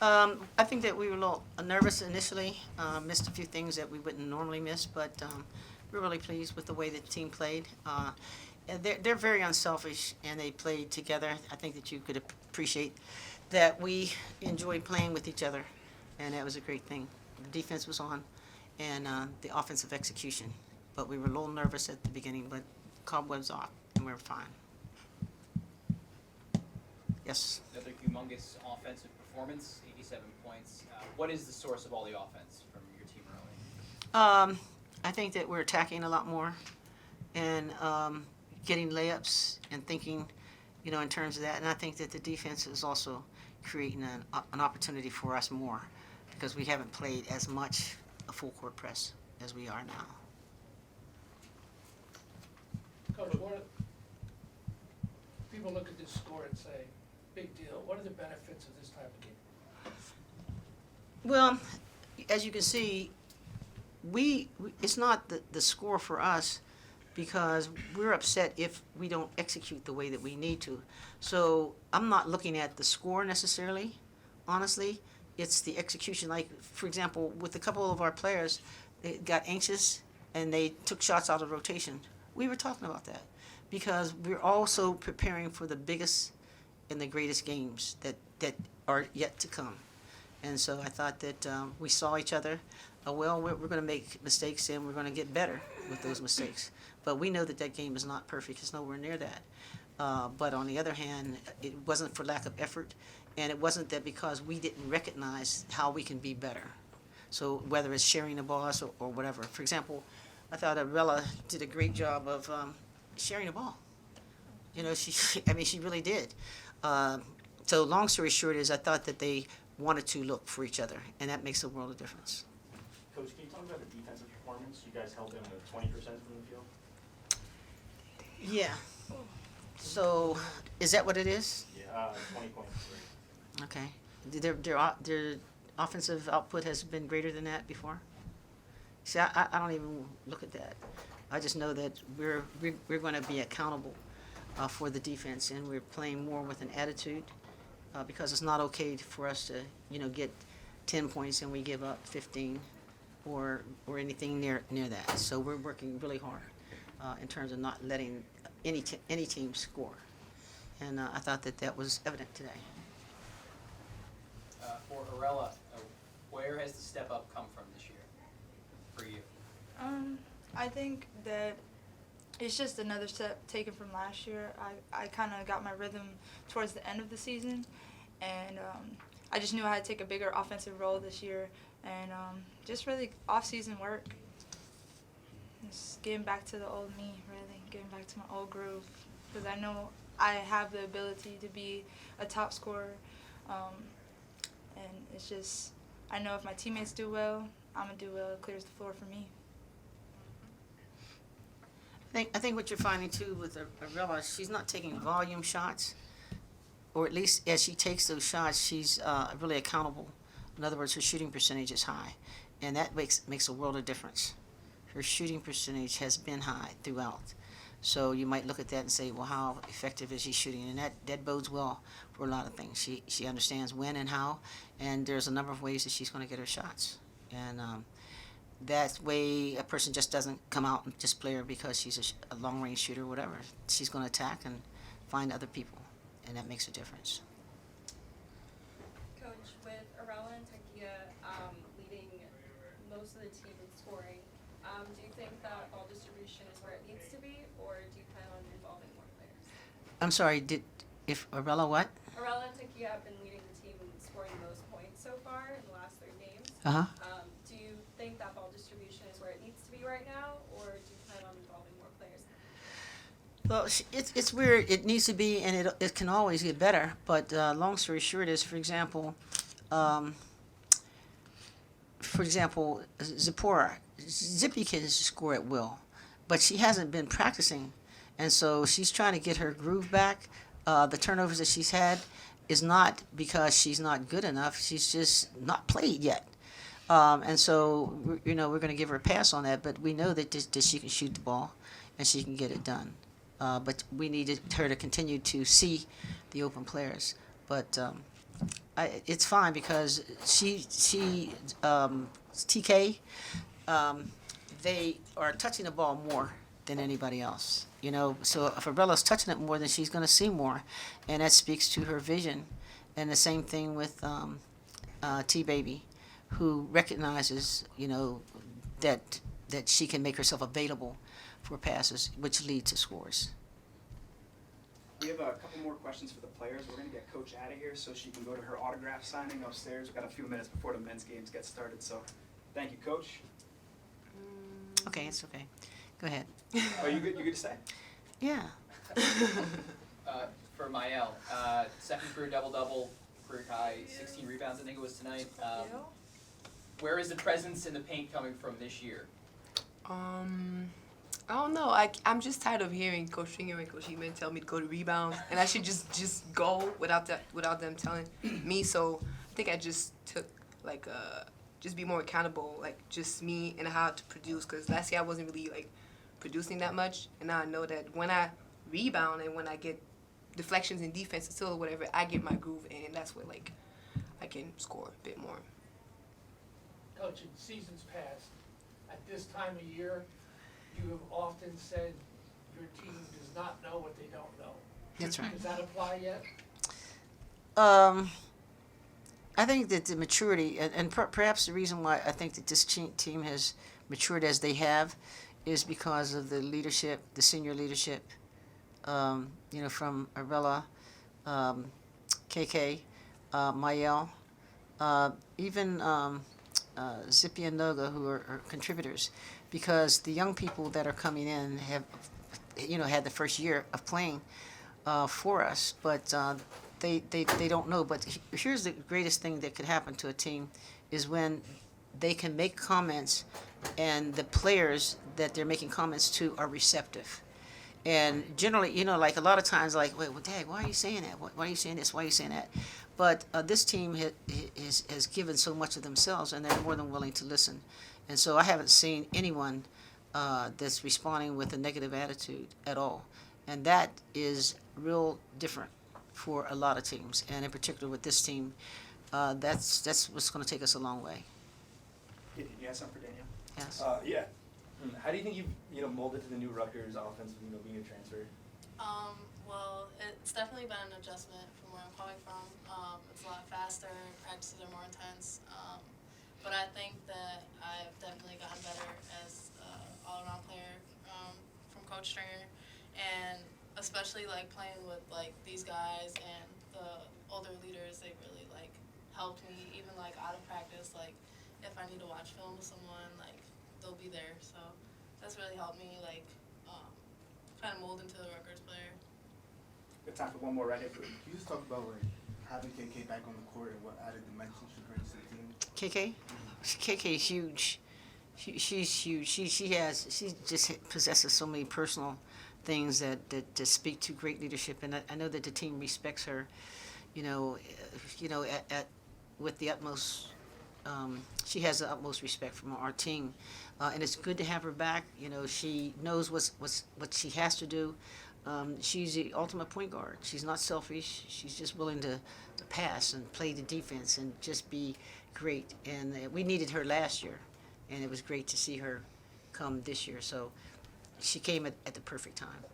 I think that we were a little nervous initially, missed a few things that we wouldn't normally miss, but we're really pleased with the way the team played. And they're very unselfish, and they played together. I think that you could appreciate that we enjoyed playing with each other, and that was a great thing. The defense was on, and the offensive execution. But we were a little nervous at the beginning, but cobwebs off, and we were fine. Yes. Another humongous offensive performance, 87 points. What is the source of all the offense from your team early? I think that we're attacking a lot more and getting layups and thinking, in terms of that. And I think that the defense is also creating an opportunity for us more because we haven't played as much a full court press as we are now. Coach, people look at this score and say, big deal. What are the benefits of this type of game? Well, as you can see, it's not the score for us because we're upset if we don't execute the way that we need to. So I'm not looking at the score necessarily, honestly. It's the execution. Like, for example, with a couple of our players, they got anxious and they took shots out of rotation. We were talking about that because we're also preparing for the biggest and the greatest games that are yet to come. And so I thought that we saw each other. We're going to make mistakes and we're going to get better with those mistakes. But we know that that game is not perfect. It's nowhere near that. But on the other hand, it wasn't for lack of effort, and it wasn't that because we didn't recognize how we can be better. So whether it's sharing the ball or whatever. For example, I thought Arella did a great job of sharing the ball. She really did. So long story short is I thought that they wanted to look for each other, and that makes a world of difference. Coach, can you talk about the defensive performance? You guys held them to 20% from the field? Yeah. So is that what it is? Yeah, 20.3. Okay. Their offensive output has been greater than that before? See, I don't even look at that. I just know that we're going to be accountable for the defense, and we're playing more with an attitude because it's not okay for us to, get 10 points and we give up 15 or anything near that. So we're working really hard in terms of not letting any team score. And I thought that was evident today. For Arella, where has the step up come from this year for you? I think that it's just another step taken from last year. I kind of got my rhythm towards the end of the season, and I just knew I had to take a bigger offensive role this year, and just really off-season work. Just getting back to the old me, really, getting back to my old groove, because I know I have the ability to be a top scorer, and it's just, I know if my teammates do well, I'm going to do well. It clears the floor for me. I think what you're finding too with Arella, she's not taking volume shots, or at least as she takes those shots, she's really accountable. In other words, her shooting percentage is high, and that makes a world of difference. Her shooting percentage has been high throughout. So you might look at that and say, well, how effective is she shooting? And that bodes well for a lot of things. She understands when and how, and there's a number of ways that she's going to get her shots. And that way a person just doesn't come out and just play her because she's a long-range shooter or whatever. She's going to attack and find other people, and that makes a difference. Coach, with Arella and Takia leading most of the team in scoring, do you think that ball distribution is where it needs to be, or do you plan on involving more players? I'm sorry, if Arella what? Arella and Takia have been leading the team in scoring the most points so far in the last 3 games. Uh-huh. Do you think that ball distribution is where it needs to be right now, or do you plan on involving more players? Well, it's where it needs to be, and it can always get better. But long story short is, for example, Zipporah, Zippy can score at will, but she hasn't been practicing, and so she's trying to get her groove back. The turnovers that she's had is not because she's not good enough. She's just not played yet. And so, we're going to give her a pass on that, but we know that she can shoot the ball and she can get it done. But we needed her to continue to see the open players. But it's fine because TK, they are touching the ball more than anybody else. You know, so if Arella's touching it more, then she's going to see more, and that speaks to her vision. And the same thing with T Baby, who recognizes, you know, that she can make herself available for passes, which lead to scores. We have a couple more questions for the players. We're going to get Coach out of here so she can go to her autograph signing upstairs. We've got a few minutes before the men's games get started, so thank you, Coach. Okay, it's okay. Go ahead. Oh, you good to stay? Yeah. For Mael, second career double-double, career high, 16 rebounds I think it was tonight. Where is the presence in the paint coming from this year? I don't know. I'm just tired of hearing Coach Stringer and Coach Heatman tell me to go to rebounds, and I should just go without them telling me. So I think I just took just be more accountable, like just me and how to produce. Cause last year I wasn't really like producing that much, and now I know that when I rebound and when I get deflections in defense and still whatever, I get my groove in, and that's where like I can score a bit more. Coach, in seasons past, at this time of year, you have often said your team does not know what they don't know. That's right. Does that apply yet? I think that the maturity, and perhaps the reason why I think that this team has matured as they have, is because of the leadership, the senior leadership. You know, from Arella, KK, Mael, even Zippy and Noga, who are contributors, because the young people that are coming in have, you know, had the first year of playing for us, but they don't know. But here's the greatest thing that could happen to a team is when they can make comments and the players that they're making comments to are receptive. And generally, you know, like a lot of times, like, wait, well, Dad, why are you saying that? Why are you saying this? Why are you saying that? But this team has given so much of themselves, and they're more than willing to listen. And so I haven't seen anyone that's responding with a negative attitude at all. And that is real different for a lot of teams, and in particular with this team. That's what's going to take us a long way. You have something for Danielle? Yes. Yeah. How do you think you've molded to the new Rutgers offense, being a transfer? Well, it's definitely been an adjustment from where I'm coming from. It's a lot faster, practices are more intense, but I think that I've definitely gotten better as an all-around player from Coach Stringer, and especially like playing with like these guys and the older leaders. They really like helped me, even like out of practice. Like if I need to watch film with someone, like they'll be there. So that's really helped me like kind of mold into the Rutgers player. Good time for one more right here. Can you just talk about like having KK back on the court and what added dimension she brings to the team? KK is huge. She's huge. She just possesses so many personal things that speak to great leadership, and I know that the team respects her. You know, with the utmost. She has the utmost respect from our team, and it's good to have her back. You know, she knows what she has to do. She's the ultimate point guard. She's not selfish. She's just willing to pass and play the defense and just be great. And we needed her last year, and it was great to see her come this year. So she came at the perfect time.